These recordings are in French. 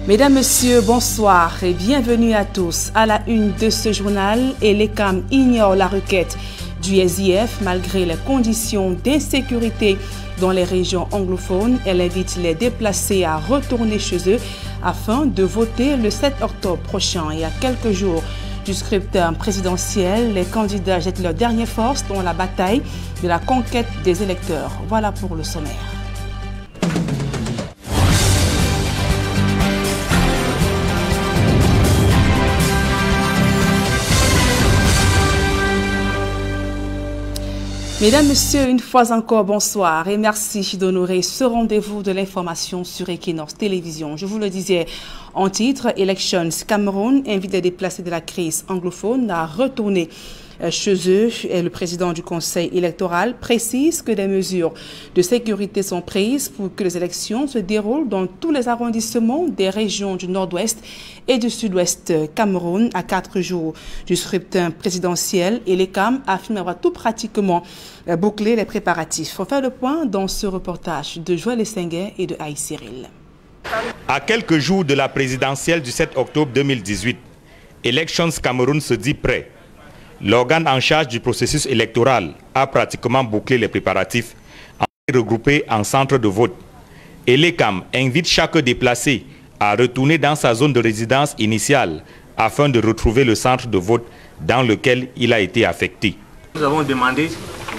Mesdames, Messieurs, bonsoir et bienvenue à tous. À la une de ce journal, l'ECAM ignore la requête du SIF malgré les conditions d'insécurité dans les régions anglophones. Elle invite les déplacés à retourner chez eux afin de voter le 7 octobre prochain. Et à quelques jours du scrutin présidentiel, les candidats jettent leur dernière force dans la bataille de la conquête des électeurs. Voilà pour le sommaire. Mesdames, Messieurs, une fois encore, bonsoir et merci d'honorer ce rendez-vous de l'information sur Equinox Télévision. Je vous le disais en titre, Elections Cameroun invite les déplacés de la crise anglophone à retourner chez eux. Et le président du conseil électoral précise que des mesures de sécurité sont prises pour que les élections se déroulent dans tous les arrondissements des régions du nord-ouest et du sud-ouest Cameroun à 4 jours du scrutin présidentiel. Et l'ECAM affirme avoir tout pratiquement bouclé les préparatifs. On fait le point dans ce reportage de Joël Essenguet et de Aïe Cyril. À quelques jours de la présidentielle du 7 octobre 2018, Elections Cameroun se dit prêt. L'organe en charge du processus électoral a pratiquement bouclé les préparatifs regroupés en centre de vote. Et l'ECAM invite chaque déplacé à retourner dans sa zone de résidence initiale afin de retrouver le centre de vote dans lequel il a été affecté. Nous avons demandé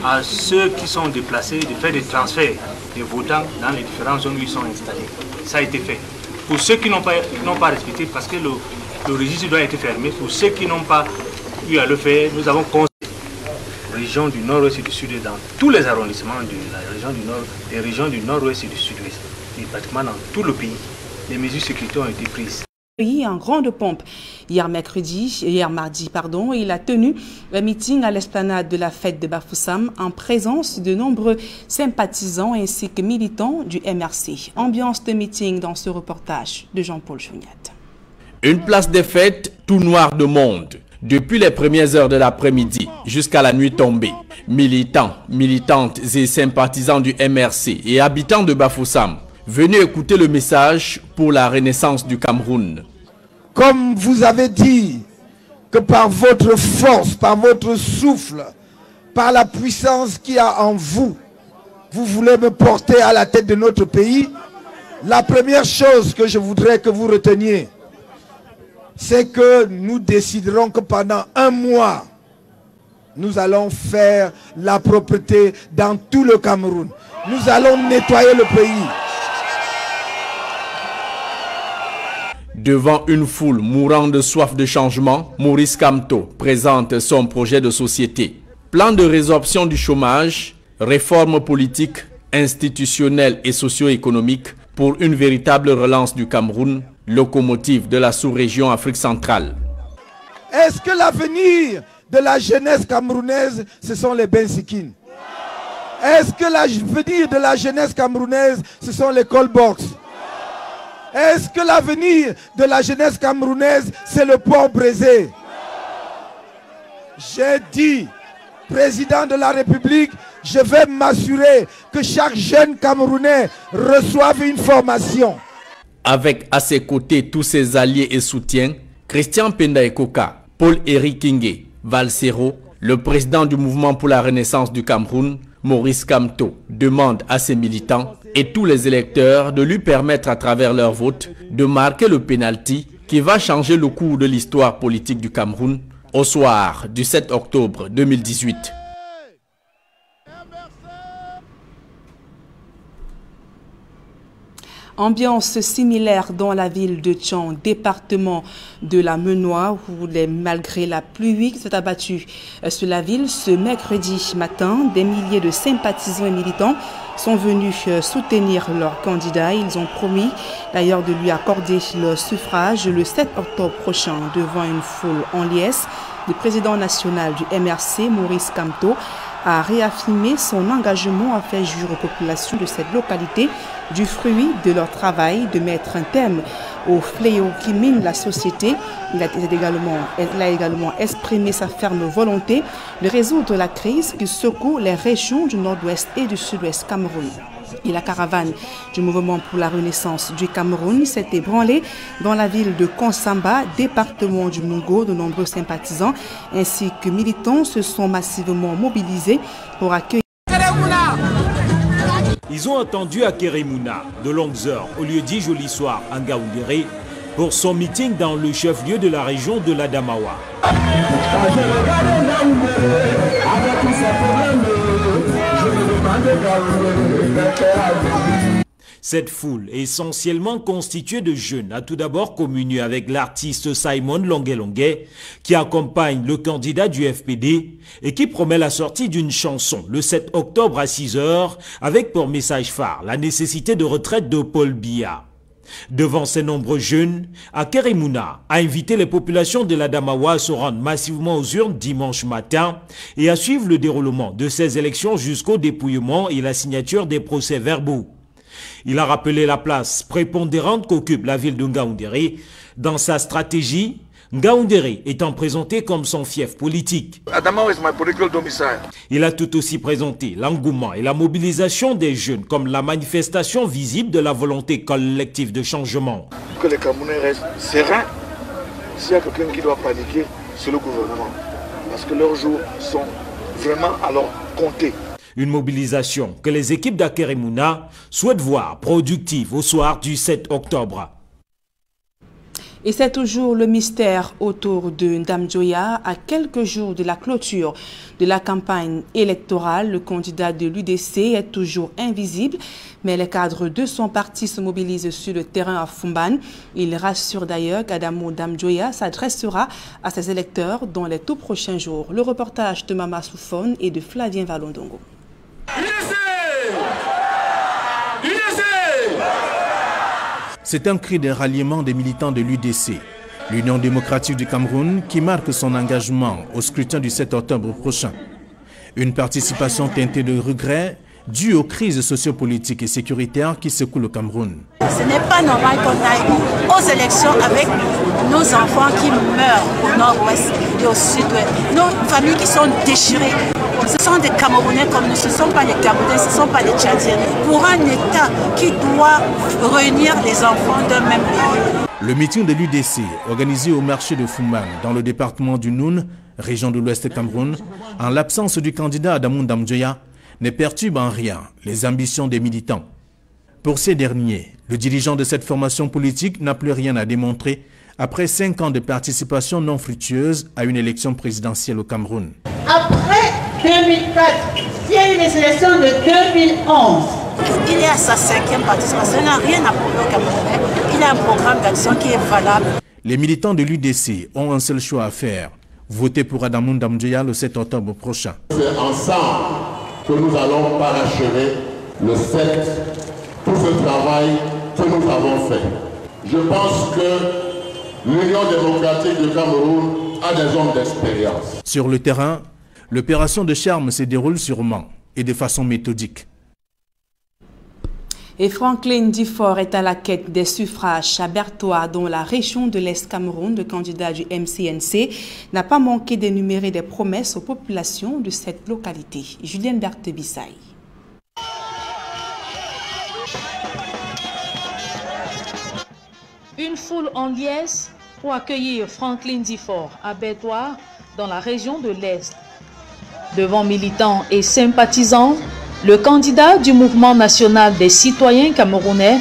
à ceux qui sont déplacés de faire des transferts des votants dans les différentes zones où ils sont installés. Ça a été fait. Pour ceux qui n'ont pas respecté, parce que le registre doit être fermé, pour ceux qui n'ont pas eu à le faire, nous avons conseillé les régions du nord-ouest et du sud-est, dans tous les arrondissements de la région du nord, des régions du nord-ouest et du sud-ouest, et pratiquement dans tout le pays, les mesures sécuritaires ont été prises. En grande pompe, hier mardi, il a tenu un meeting à l'esplanade de la fête de Bafoussam en présence de nombreux sympathisants ainsi que militants du MRC. Ambiance de meeting dans ce reportage de Jean-Paul Chouniat. Une place des fêtes tout noir de monde. Depuis les premières heures de l'après-midi jusqu'à la nuit tombée, militants, militantes et sympathisants du MRC et habitants de Bafoussam, venez écouter le message pour la renaissance du Cameroun. Comme vous avez dit que par votre force, par votre souffle, par la puissance qu'il y a en vous, vous voulez me porter à la tête de notre pays, la première chose que je voudrais que vous reteniez, c'est que nous déciderons que pendant 1 mois, nous allons faire la propreté dans tout le Cameroun. Nous allons nettoyer le pays. Devant une foule mourant de soif de changement, Maurice Kamto présente son projet de société. Plan de résorption du chômage, réforme politique, institutionnelle et socio-économique pour une véritable relance du Cameroun, locomotive de la sous-région Afrique centrale. Est-ce que l'avenir de la jeunesse camerounaise, ce sont les Bensikines? Est-ce que l'avenir de la jeunesse camerounaise, ce sont les Colbox? Est-ce que l'avenir de la jeunesse camerounaise, c'est le port brisé? J'ai dit, président de la République, je vais m'assurer que chaque jeune Camerounais reçoive une formation. Avec à ses côtés tous ses alliés et soutiens, Christian Penda Ekoka, Paul-Éric Kingé, Valsero, le président du mouvement pour la renaissance du Cameroun, Maurice Kamto, demande à ses militants et tous les électeurs de lui permettre à travers leur vote de marquer le pénalty qui va changer le cours de l'histoire politique du Cameroun au soir du 7 octobre 2018. Ambiance similaire dans la ville de Tchang, département de la Menoie, où malgré la pluie qui s'est abattue sur la ville ce mercredi matin, des milliers de sympathisants et militants sont venus soutenir leur candidat. Ils ont promis d'ailleurs de lui accorder leur suffrage le 7 octobre prochain devant une foule en liesse. Le président national du MRC, Maurice Kamto, a réaffirmé son engagement à faire jurer aux populations de cette localité du fruit de leur travail, de mettre un terme au fléau qui mine la société. Il a également exprimé sa ferme volonté de résoudre la crise qui secoue les régions du nord-ouest et du sud-ouest camerounais. Et la caravane du mouvement pour la renaissance du Cameroun s'est ébranlée dans la ville de Konsamba, département du Mungo. De nombreux sympathisants ainsi que militants se sont massivement mobilisés pour accueillir. Ils ont attendu à Keremouna de longues heures au lieu dit Joli Soir en Ngaoundéré pour son meeting dans le chef-lieu de la région de l'Adamawa. Cette foule, essentiellement constituée de jeunes, a tout d'abord communié avec l'artiste Simon Longuet, qui accompagne le candidat du FPD et qui promet la sortie d'une chanson le 7 octobre à 6 h avec pour message phare la nécessité de retraite de Paul Biya. Devant ces nombreux jeunes, Keremouna a invité les populations de l'Adamawa à se rendre massivement aux urnes dimanche matin et à suivre le déroulement de ces élections jusqu'au dépouillement et la signature des procès-verbaux. Il a rappelé la place prépondérante qu'occupe la ville de Ngaoundéré dans sa stratégie, Ngaoundéré étant présenté comme son fief politique. Adamawa is my political domicile. Il a tout aussi présenté l'engouement et la mobilisation des jeunes comme la manifestation visible de la volonté collective de changement. Que les Camerounais restent sereins. S'il y a quelqu'un qui doit paniquer, c'est le gouvernement. Parce que leurs jours sont vraiment alors comptés. Une mobilisation que les équipes d'Keremouna souhaitent voir productive au soir du 7 octobre. Et c'est toujours le mystère autour de Ndamjoya. À quelques jours de la clôture de la campagne électorale, le candidat de l'UDC est toujours invisible, mais les cadres de son parti se mobilisent sur le terrain à Fumban. Il rassure d'ailleurs qu'Adamo Ndamjoya s'adressera à ses électeurs dans les tout prochains jours. Le reportage de Mama Soufone et de Flavien Valondongo. C'est un cri de ralliement des militants de l'UDC, l'Union démocratique du Cameroun, qui marque son engagement au scrutin du 7 octobre prochain. Une participation teintée de regrets due aux crises sociopolitiques et sécuritaires qui secouent le Cameroun. Ce n'est pas normal qu'on aille aux élections avec nos enfants qui meurent au nord-ouest et au sud-ouest, nos familles qui sont déchirées. Ce sont des Camerounais comme nous, ce ne sont pas les Camerounais, ce ne sont pas les Tchadiens. Pour un État qui doit réunir les enfants d'un même pays. Le meeting de l'UDC, organisé au marché de Fumban, dans le département du Noun, région de l'Ouest Cameroun, en l'absence du candidat Adamo Ndamjoya, ne perturbe en rien les ambitions des militants. Pour ces derniers, le dirigeant de cette formation politique n'a plus rien à démontrer après 5 ans de participation non fructueuse à une élection présidentielle au Cameroun. Après 2004, il y a eu les élections de 2011. Il est à sa 5e participation, il n'a rien à prouver au Camerounais. Il a un programme d'action qui est valable. Les militants de l'UDC ont un seul choix à faire, voter pour Adamo Ndamjoya le 7 octobre prochain. C'est ensemble que nous allons parachever le 7, tout ce travail que nous avons fait. Je pense que l'Union démocratique du Cameroun a des hommes d'expérience. Sur le terrain, l'opération de charme se déroule sûrement et de façon méthodique. Et Franklin Difort est à la quête des suffrages à Bertoua, dans la région de l'Est Cameroun. Le candidat du MCNC n'a pas manqué d'énumérer des promesses aux populations de cette localité. Julienne Berthe-Bissaï. Une foule en liesse pour accueillir Franklin Difort à Bertoua, dans la région de l'Est. Devant militants et sympathisants, le candidat du mouvement national des citoyens camerounais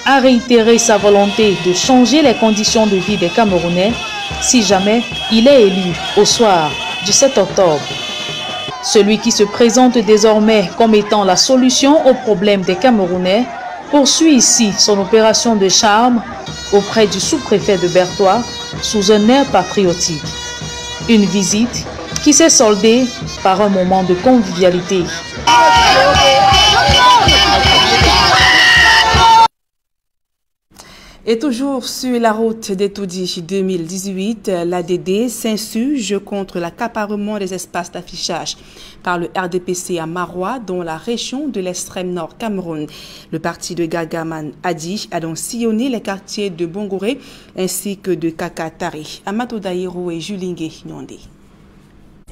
a réitéré sa volonté de changer les conditions de vie des Camerounais si jamais il est élu au soir du 7 octobre. Celui qui se présente désormais comme étant la solution aux problèmes des Camerounais poursuit ici son opération de charme auprès du sous-préfet de Bertoua sous un air patriotique. Une visite qui s'est soldée par un moment de convivialité. Et toujours sur la route d'Etoudi 2018, l'ADD s'insurge contre l'accaparement des espaces d'affichage par le RDPC à Maroua, dans la région de l'extrême nord Cameroun. Le parti de Gagaman Adi a donc sillonné les quartiers de Bongoré ainsi que de Kakatari. Amato Daïro et Julingue Nyondé.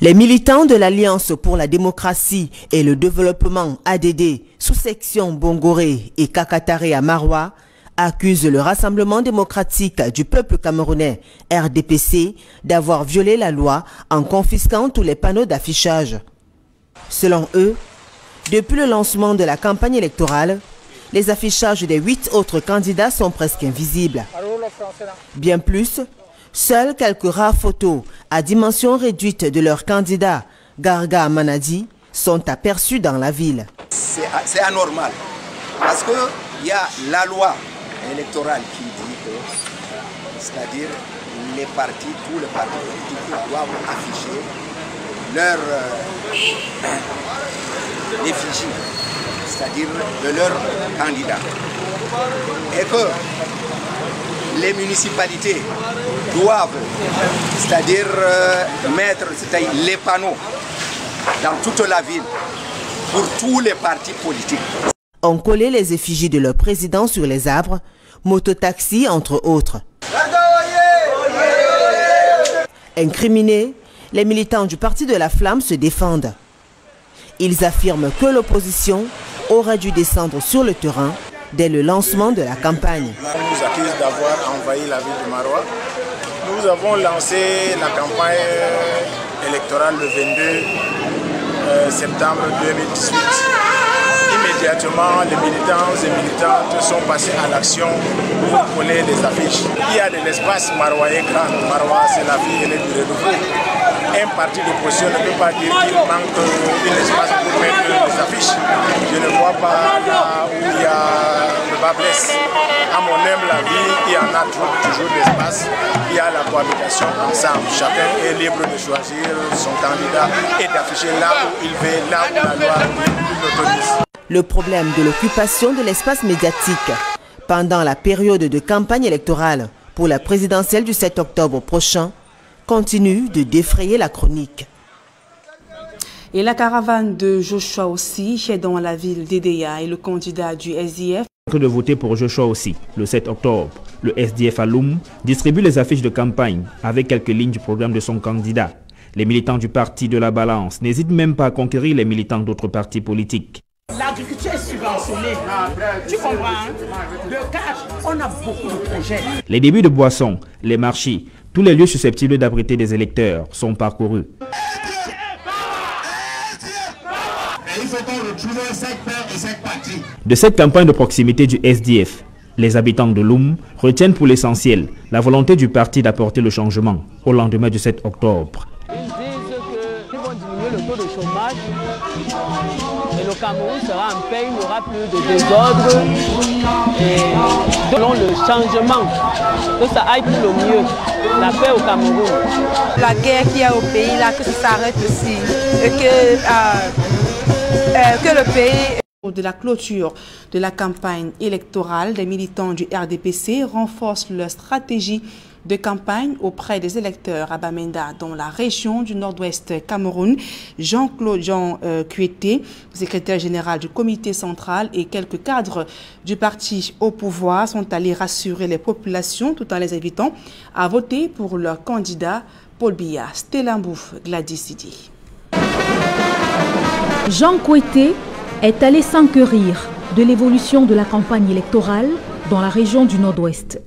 Les militants de l'Alliance pour la démocratie et le développement ADD, sous-section Bongoré et Kakatare à Maroua, accusent le Rassemblement démocratique du peuple camerounais, RDPC, d'avoir violé la loi en confisquant tous les panneaux d'affichage. Selon eux, depuis le lancement de la campagne électorale, les affichages des 8 autres candidats sont presque invisibles. Bien plus, seules quelques rares photos à dimension réduite de leurs candidats, Garga Manadi, sont aperçues dans la ville. C'est anormal, parce qu'il y a la loi électorale qui dit que, c'est-à-dire les partis, tous les partis politiques doivent afficher leur effigie, c'est-à-dire de leurs candidats. Et que les municipalités doivent, c'est-à-dire mettre les panneaux dans toute la ville pour tous les partis politiques. On collait les effigies de leur président sur les arbres, mototaxis entre autres. Incriminés, les militants du Parti de la Flamme se défendent. Ils affirment que l'opposition aurait dû descendre sur le terrain dès le lancement de la campagne. On nous accuse d'avoir envahi la ville de Maroua. Nous avons lancé la campagne électorale le 22 septembre 2018. Immédiatement, les militants et militantes sont passés à l'action pour coller les affiches. Il y a de l'espace maroilais grand. Maroua, c'est la ville et du renouveau. Un parti d'opposition ne peut pas dire qu'il manque un espace pour mettre les affiches. Je ne vois pas là où il y a le bas blesse. À mon humble avis, il y en a toujours d'espace. Il y a la cohabitation ensemble. Chacun est libre de choisir son candidat et d'afficher là où il veut, là où la loi l'autorise. Le problème de l'occupation de l'espace médiatique pendant la période de campagne électorale pour la présidentielle du 7 octobre prochain continue de défrayer la chronique. Et la caravane de Joshua aussi est dans la ville d'Edéa et le candidat du SDF. De voter pour Joshua aussi, le 7 octobre. Le SDF à Loum distribue les affiches de campagne avec quelques lignes du programme de son candidat. Les militants du parti de la Balance n'hésitent même pas à conquérir les militants d'autres partis politiques. L'agriculture est subventionnée. Tu comprends, hein? Le cadre, on a beaucoup de projets. Les débuts de boissons, les marchés, tous les lieux susceptibles d'abriter des électeurs sont parcourus. De cette campagne de proximité du SDF, les habitants de Loum retiennent pour l'essentiel la volonté du parti d'apporter le changement au lendemain du 7 octobre. Ils disent qu'ils vont diminuer le taux de chômage et le Cameroun sera en paix, il n'y aura plus de désordre. Et selon le changement, que ça aille pour le mieux, la paix au Cameroun. La guerre qu'il y a au pays, là, que ça s'arrête aussi. Et que le pays... De la clôture de la campagne électorale, les militants du RDPC renforcent leur stratégie de campagne auprès des électeurs à Bamenda, dans la région du nord-ouest Cameroun. Jean-Claude Cuété, secrétaire général du comité central, et quelques cadres du parti au pouvoir sont allés rassurer les populations tout en les invitant à voter pour leur candidat Paul Biya. Stella Mbouf, Gladys Sidi. Jean Cuété est allé s'enquérir de l'évolution de la campagne électorale dans la région du Nord-Ouest.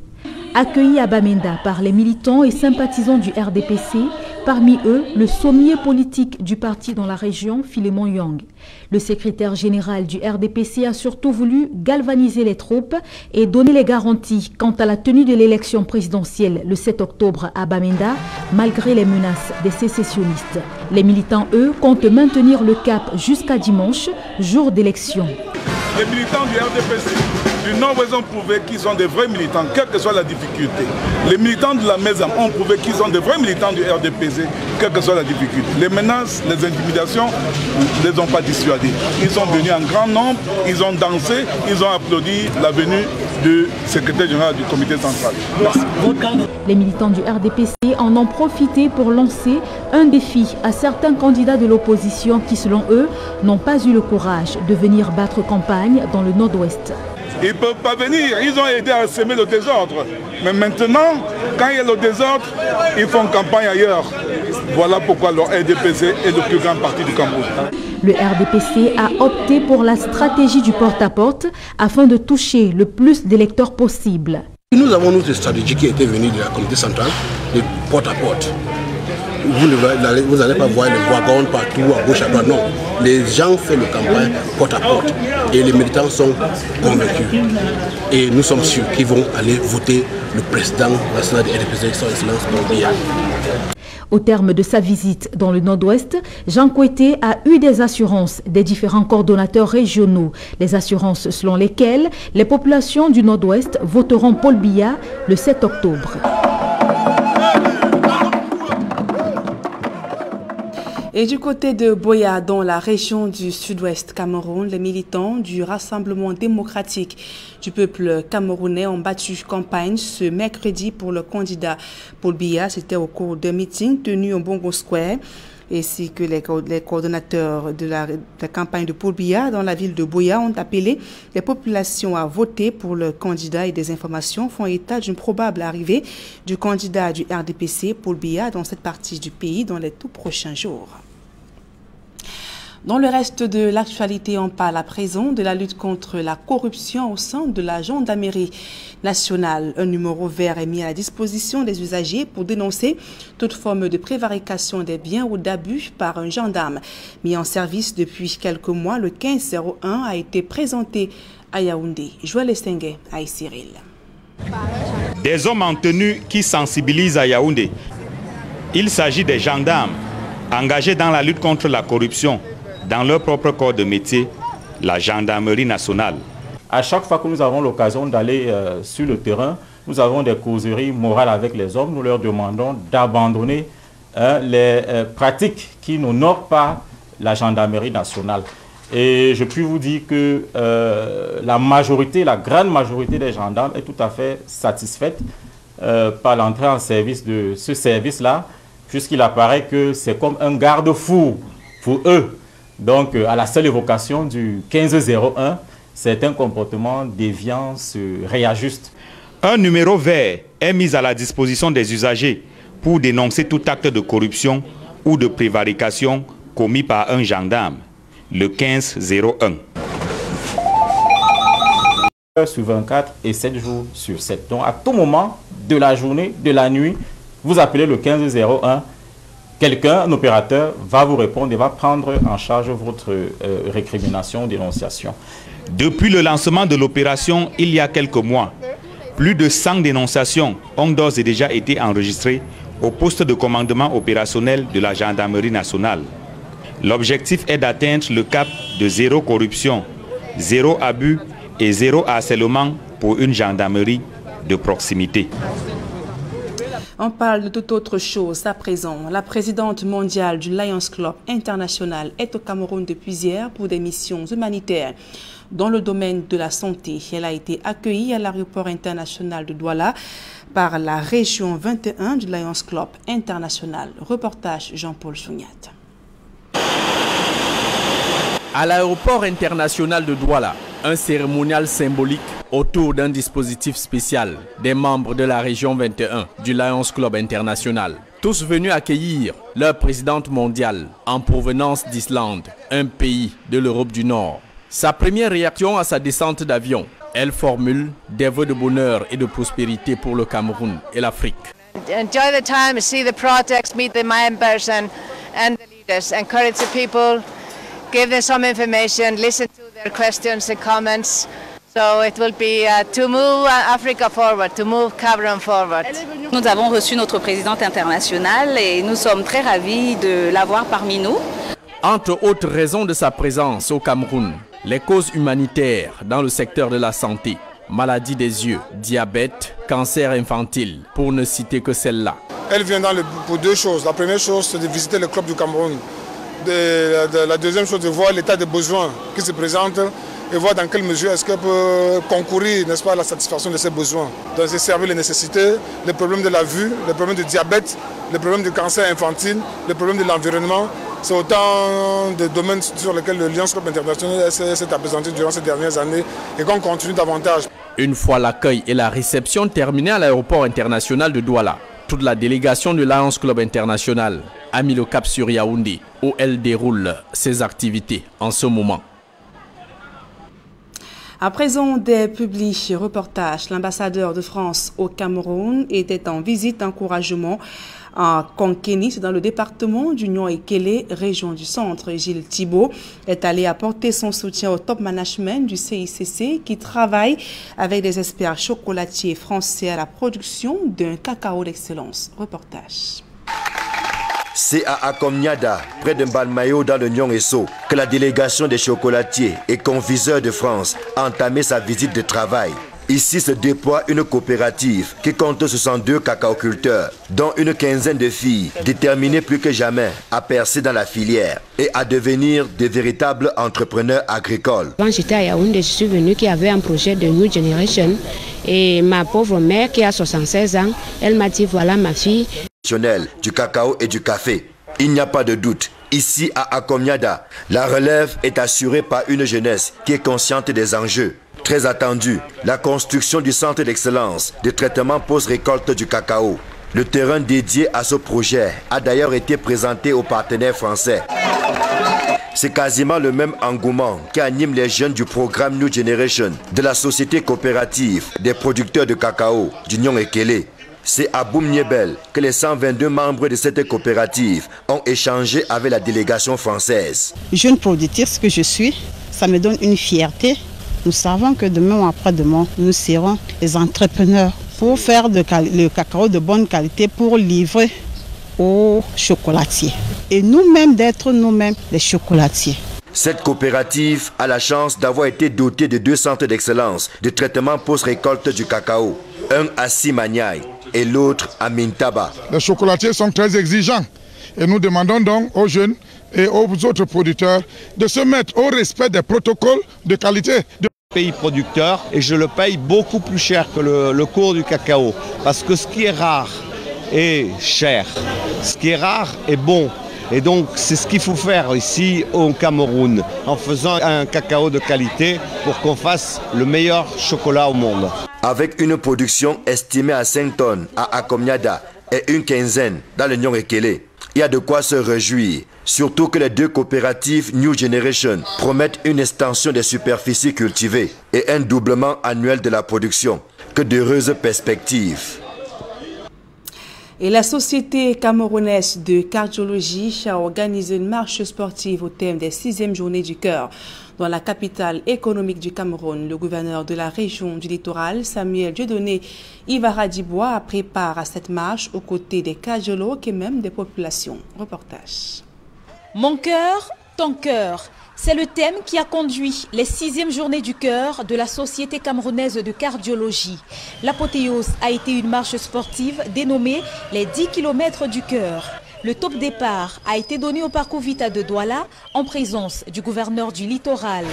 Accueilli à Bamenda par les militants et sympathisants du RDPC, parmi eux le sommier politique du parti dans la région, Philémon Yang. Le secrétaire général du RDPC a surtout voulu galvaniser les troupes et donner les garanties quant à la tenue de l'élection présidentielle le 7 octobre à Bamenda, malgré les menaces des sécessionnistes. Les militants, eux, comptent maintenir le cap jusqu'à dimanche, jour d'élection. Les militants du RDPC du Nord-Ouest ont prouvé qu'ils sont des vrais militants, quelle que soit la difficulté. Les militants de la Maison ont prouvé qu'ils sont des vrais militants du RDPC, quelle que soit la difficulté. Les menaces, les intimidations ne les ont pas dissuadés. Ils sont venus en grand nombre, ils ont dansé, ils ont applaudi la venue du secrétaire général du comité central. Merci. Les militants du RDPC en ont profité pour lancer un défi à certains candidats de l'opposition qui, selon eux, n'ont pas eu le courage de venir battre campagne dans le Nord-Ouest. Ils ne peuvent pas venir. Ils ont aidé à semer le désordre. Mais maintenant, quand il y a le désordre, ils font campagne ailleurs. Voilà pourquoi le RDPC est le plus grand parti du Cameroun. Le RDPC a opté pour la stratégie du porte-à-porte afin de toucher le plus d'électeurs possible. Nous avons notre stratégie qui était venue de la communauté centrale, de porte-à-porte. Vous n'allez pas voir les wagons partout à gauche à droite, non. Les gens font le campagne porte-à-porte et les militants sont convaincus. Et nous sommes sûrs qu'ils vont aller voter le président national du RDPC, son Excellence Paul Biya. Au terme de sa visite dans le Nord-Ouest, Jean Kouété a eu des assurances des différents coordonnateurs régionaux. Les assurances selon lesquelles les populations du Nord-Ouest voteront Paul Biya le 7 octobre. Et du côté de Buea, dans la région du sud-ouest Cameroun, les militants du Rassemblement démocratique du peuple camerounais ont battu campagne ce mercredi pour le candidat Paul Biya. C'était au cours d'un meeting tenu au Bongo Square. Ainsi que les coordonnateurs de la campagne de Paul Biya dans la ville de Buea ont appelé les populations à voter pour le candidat et des informations font état d'une probable arrivée du candidat du RDPC, Paul Biya, dans cette partie du pays dans les tout prochains jours. Dans le reste de l'actualité, on parle à présent de la lutte contre la corruption au sein de la gendarmerie nationale. Un numéro vert est mis à la disposition des usagers pour dénoncer toute forme de prévarication des biens ou d'abus par un gendarme. Mis en service depuis quelques mois, le 1501 a été présenté à Yaoundé. Joël Estengue à Cyril. Des hommes en tenue qui sensibilisent à Yaoundé. Il s'agit des gendarmes engagés dans la lutte contre la corruption dans leur propre corps de métier, la gendarmerie nationale. À chaque fois que nous avons l'occasion d'aller sur le terrain, nous avons des causeries morales avec les hommes. Nous leur demandons d'abandonner les pratiques qui n'honorent pas la gendarmerie nationale. Et je puis vous dire que la grande majorité des gendarmes est tout à fait satisfaite par l'entrée en service de ce service-là, puisqu'il apparaît que c'est comme un garde-fou pour eux. Donc, à la seule évocation du 1501, certains comportements déviants se réajustent. Un numéro vert est mis à la disposition des usagers pour dénoncer tout acte de corruption ou de prévarication commis par un gendarme, le 1501. Sur 24 et 7 jours sur 7. Donc, à tout moment de la journée, de la nuit, vous appelez le 1501. Quelqu'un, un opérateur, va vous répondre et va prendre en charge votre récrimination, dénonciation. Depuis le lancement de l'opération, il y a quelques mois, plus de 100 dénonciations ont d'ores et déjà été enregistrées au poste de commandement opérationnel de la gendarmerie nationale. L'objectif est d'atteindre le cap de zéro corruption, zéro abus et zéro harcèlement pour une gendarmerie de proximité. On parle de toute autre chose à présent. La présidente mondiale du Lions Club International est au Cameroun depuis hier pour des missions humanitaires. Dans le domaine de la santé, elle a été accueillie à l'aéroport international de Douala par la région 21 du Lions Club International. Reportage Jean-Paul Chouniat. À l'aéroport international de Douala, un cérémonial symbolique autour d'un dispositif spécial des membres de la région 21 du Lions Club International. Tous venus accueillir leur présidente mondiale en provenance d'Islande, un pays de l'Europe du Nord. Sa première réaction à sa descente d'avion, elle formule des vœux de bonheur et de prospérité pour le Cameroun et l'Afrique. Enjoy the time, see the projects, meet the members and the leaders, encourage the people, give them some information, listen to their questions and comments. So it will be to move Africa forward, to move Cameroun forward. Nous avons reçu notre présidente internationale et nous sommes très ravis de l'avoir parmi nous. Entre autres raisons de sa présence au Cameroun, les causes humanitaires dans le secteur de la santé, maladie des yeux, diabète, cancer infantile, pour ne citer que celle-là. Elle vient pour deux choses. La première chose, c'est de visiter le club du Cameroun. La deuxième chose, de voir l'état des besoins qui se présentent et voir dans quelle mesure est-ce qu'elle peut concourir, n'est-ce pas, à la satisfaction de ses besoins. Donc, c'est servir les nécessités, les problèmes de la vue, les problèmes de diabète, les problèmes de cancer infantile, les problèmes de l'environnement C'est autant de domaines sur lesquels le Lions Club International s'est appesanti durant ces dernières années et qu'on continue davantage. Une fois l'accueil et la réception terminés à l'aéroport international de Douala, toute la délégation de Lions Club International a mis le cap sur Yaoundé, où elle déroule ses activités en ce moment. À présent, des publics reportages. L'ambassadeur de France au Cameroun était en visite d'encouragement à Konkeni, c'est dans le département du Nion-et-Kélé, région du centre. Gilles Thibault est allé apporter son soutien au top management du CICC qui travaille avec des experts chocolatiers français à la production d'un cacao d'excellence. Reportage. C'est à Akomniada, près de Balmayo dans le Nion-et-So, que la délégation des chocolatiers et confiseurs de France a entamé sa visite de travail. Ici se déploie une coopérative qui compte 62 cacaoculteurs, dont une quinzaine de filles déterminées plus que jamais à percer dans la filière et à devenir de véritables entrepreneurs agricoles. Quand j'étais à Yaoundé, je suis venue qui avait un projet de New Generation et ma pauvre mère qui a 76 ans, elle m'a dit voilà ma fille. Du cacao et du café. Il n'y a pas de doute. Ici à Akomniada, la relève est assurée par une jeunesse qui est consciente des enjeux. Très attendu, la construction du centre d'excellence de traitement post-récolte du cacao. Le terrain dédié à ce projet a d'ailleurs été présenté aux partenaires français. C'est quasiment le même engouement qui anime les jeunes du programme New Generation de la société coopérative des producteurs de cacao du Nion-et-Kélé. C'est à Boumniebel que les 122 membres de cette coopérative ont échangé avec la délégation française. Jeune productrice que je suis, ça me donne une fierté. Nous savons que demain ou après-demain, nous serons les entrepreneurs pour faire le cacao de bonne qualité pour livrer aux chocolatiers. Et nous-mêmes d'être nous-mêmes les chocolatiers. Cette coopérative a la chance d'avoir été dotée de 2 centres d'excellence de traitement post-récolte du cacao. Un à Simaniaï et l'autre à Mintaba. Les chocolatiers sont très exigeants et nous demandons donc aux jeunes et aux autres producteurs de se mettre au respect des protocoles de qualité. Pays producteur et je le paye beaucoup plus cher que le cours du cacao parce que ce qui est rare est cher, ce qui est rare est bon. Et donc c'est ce qu'il faut faire ici au Cameroun en faisant un cacao de qualité pour qu'on fasse le meilleur chocolat au monde. Avec une production estimée à 5 tonnes à Akomniada et une quinzaine dans le Nion-et-Kélé, il y a de quoi se réjouir. Surtout que les 2 coopératives New Generation promettent une extension des superficies cultivées et un doublement annuel de la production. Que d'heureuses perspectives. Et la Société camerounaise de cardiologie a organisé une marche sportive au thème des 6e journées du cœur. Dans la capitale économique du Cameroun, le gouverneur de la région du littoral, Samuel Dieudonné Ivaradibois, prépare à cette marche aux côtés des cardiologues et même des populations. Reportage. Mon cœur, ton cœur. C'est le thème qui a conduit les 6e journées du cœur de la Société camerounaise de cardiologie. L'apothéose a été une marche sportive dénommée les 10 km du cœur. Le top départ a été donné au parcours Vita de Douala en présence du gouverneur du littoral.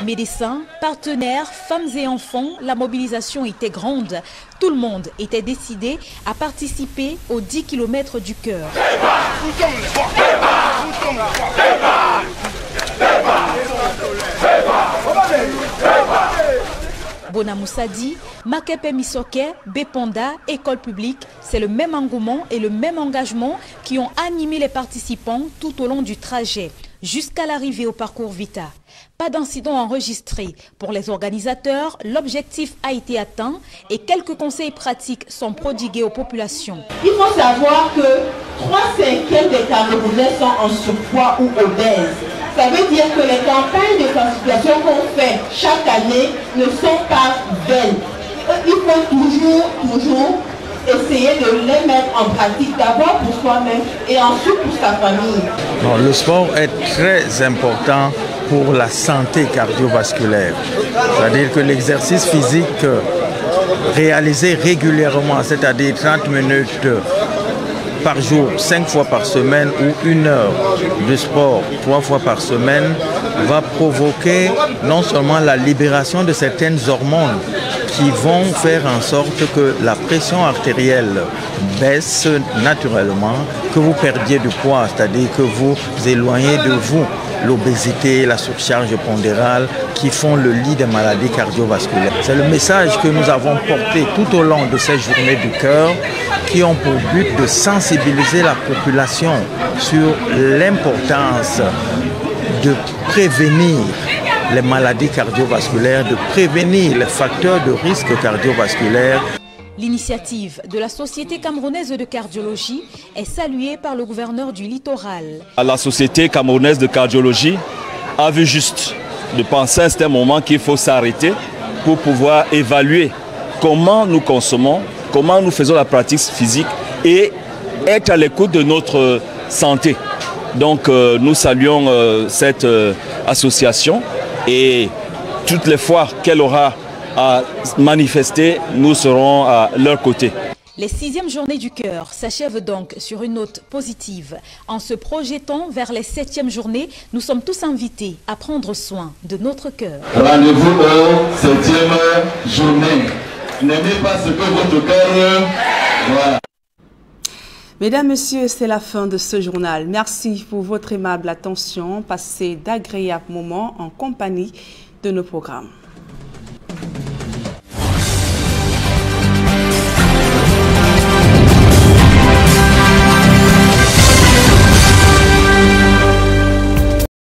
Médecins, partenaires, femmes et enfants, la mobilisation était grande. Tout le monde était décidé à participer aux 10 km du cœur. Bonamoussadi, Makepe Misoke, Bepanda, école publique, c'est le même engouement et le même engagement qui ont animé les participants tout au long du trajet, jusqu'à l'arrivée au parcours Vita. Pas d'incident enregistré. Pour les organisateurs, l'objectif a été atteint et quelques conseils pratiques sont prodigués aux populations. Il faut savoir que 3/5 des Camerounais sont en surpoids ou obèses. Ça veut dire que les campagnes de sensibilisation qu'on fait chaque année ne sont pas vaines. Il faut toujours essayer de les mettre en pratique, d'abord pour soi-même et ensuite pour sa famille. Non, le sport est très important pour la santé cardiovasculaire. C'est-à-dire que l'exercice physique réalisé régulièrement, c'est-à-dire 30 minutes par jour, 5 fois par semaine ou 1 heure de sport 3 fois par semaine, va provoquer non seulement la libération de certaines hormones qui vont faire en sorte que la pression artérielle baisse naturellement, que vous perdiez du poids, c'est-à-dire que vous éloignez de vous l'obésité, la surcharge pondérale qui font le lit des maladies cardiovasculaires. C'est le message que nous avons porté tout au long de ces journées du cœur qui ont pour but de sensibiliser la population sur l'importance de prévenir les maladies cardiovasculaires, de prévenir les facteurs de risque cardiovasculaire. L'initiative de la Société camerounaise de cardiologie est saluée par le gouverneur du littoral. La Société camerounaise de cardiologie a vu juste de penser à un certain moment qu'il faut s'arrêter pour pouvoir évaluer comment nous consommons, comment nous faisons la pratique physique et être à l'écoute de notre santé. Donc nous saluons cette association et toutes les fois qu'elle aura à manifester, nous serons à leur côté. Les 6e journées du cœur s'achèvent donc sur une note positive. En se projetant vers les 7e journées, nous sommes tous invités à prendre soin de notre cœur. Rendez-vous aux 7e journée. N'aimez pas ce que votre cœur... Voilà. Mesdames, Messieurs, c'est la fin de ce journal. Merci pour votre aimable attention. Passez d'agréables moments en compagnie de nos programmes.